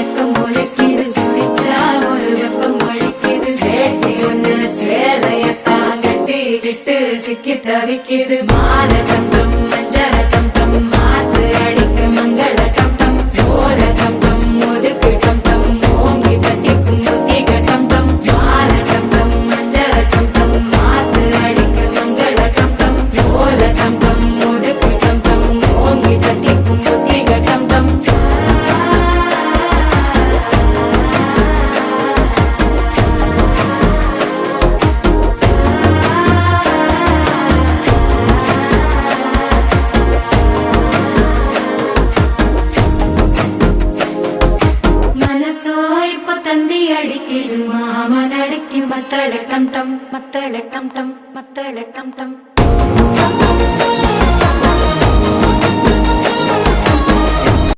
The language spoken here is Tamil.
வெக்கம் ஒலிக்குது குடிச்சா ஒரு வெப்பம் ஒழிக்குது வேட்டி ஒண்ணு சேலையத்தான் கட்டிக்கிட்டு சிக்கி தவிக்குது மாலை டம் மஞ்சள டம் மாத்து அடிக்க மங்கள டம் ஓல டம் ஒதுக்கு டம் ஓங்கி தட்டிக்கும் புத்திக டம் மாலை டம் மஞ்சள டம் மாத்து அடிக்க மங்கள டம் ஓல டம் ஒதுக்கு டம் ஓங்கி தட்டிக்கும் புத்திக டம் மனசோ இப்ப தந்தி அடிக்குது மாமன் அடிக்கு மத்தள டம் மத்தள டம் மத்தள டம்